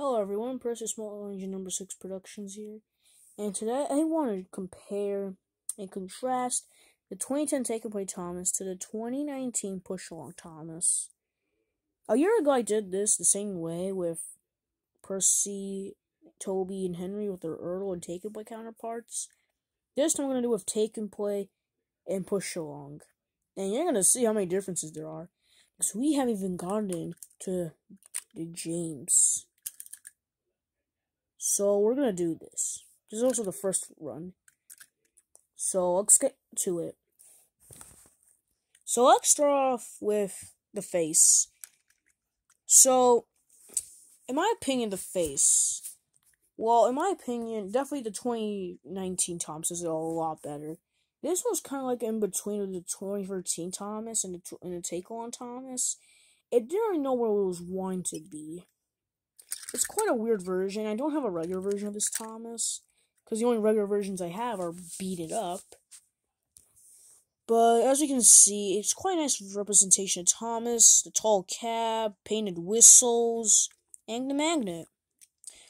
Hello everyone, Precious Small Engine number 6 Productions here, and today I want to compare and contrast the 2010 Take and Play Thomas to the 2019 Push Along Thomas. A year ago I did this the same way with Percy, Toby, and Henry with their Earl and Take and Play counterparts. This time I'm going to do with Take and Play and Push Along, and you're going to see how many differences there are, because we haven't even gotten to the James. So we're gonna do this. This is also the first run. So let's get to it. So let's start off with the face. So, in my opinion, definitely the 2019 Thomas is a lot better. This one's kind of like in between the 2013 Thomas and the Take-Along Thomas. It didn't really know where it was wanting to be. It's quite a weird version. I don't have a regular version of this Thomas, because the only regular versions I have are beaten up. But as you can see, it's quite a nice representation of Thomas, the tall cab, painted whistles, and the magnet.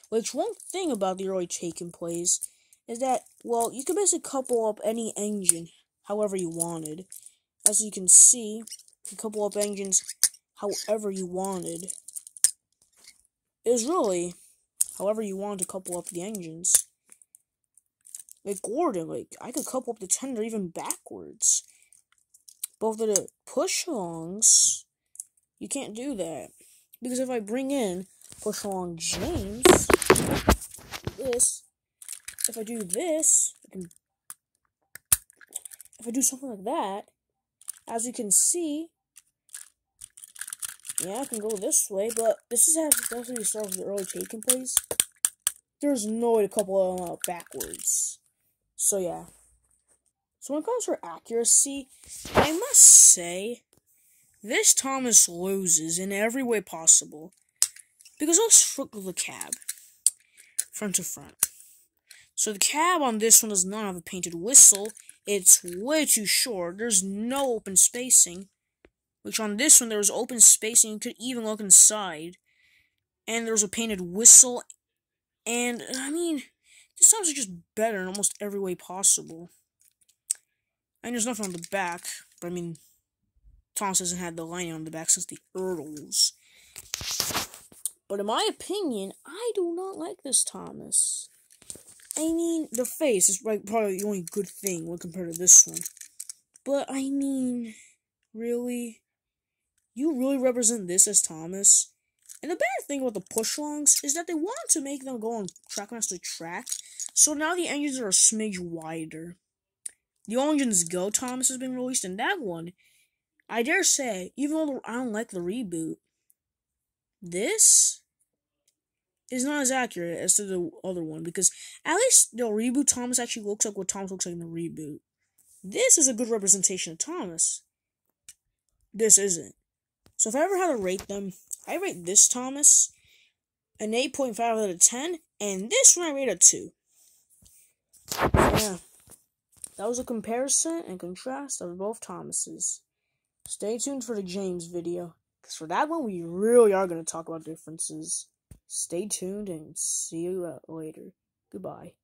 Which, one thing about the early Take and Plays is that, well, you could basically couple up any engine however you wanted. As you can see, you can couple up engines however you wanted. It was really however you want to couple up the engines. Like Gordon, I could couple up the tender even backwards. But for the push-alongs, you can't do that. Because if I bring in push-along James, if I do this, if I do something like that, as you can see, yeah, I can go this way, but this is how it definitely starts with the early Take and Plays. There's no way to couple them up backwards. So yeah. So when it comes to accuracy, I must say, this Thomas loses in every way possible. Because let's look at the cab, front to front. So the cab on this one does not have a painted whistle. It's way too short. There's no open spacing. Which on this one, there was open spacing. You could even look inside. And there was a painted whistle. And, I mean, this Thomas is just better in almost every way possible. And there's nothing on the back. But, I mean, Thomas hasn't had the lining on the back since the Earls. But in my opinion, I do not like this Thomas. I mean, the face is probably the only good thing when compared to this one. But, I mean, really? You really represent this as Thomas? And the bad thing about the push-alongs is that they want to make them go on Trackmaster track. So now the engines are a smidge wider. The All Engines Go Thomas has been released, and that one, I dare say, even though I don't like the reboot, this is not as accurate as to the other one, because at least the reboot Thomas actually looks like what Thomas looks like in the reboot. This is a good representation of Thomas. This isn't. So if I ever had to rate them, I rate this Thomas an 8.5 out of 10, and this one I rate a 2. Yeah. That was a comparison and contrast of both Thomases. Stay tuned for the James video, because for that one, we really are going to talk about differences. Stay tuned and see you later. Goodbye.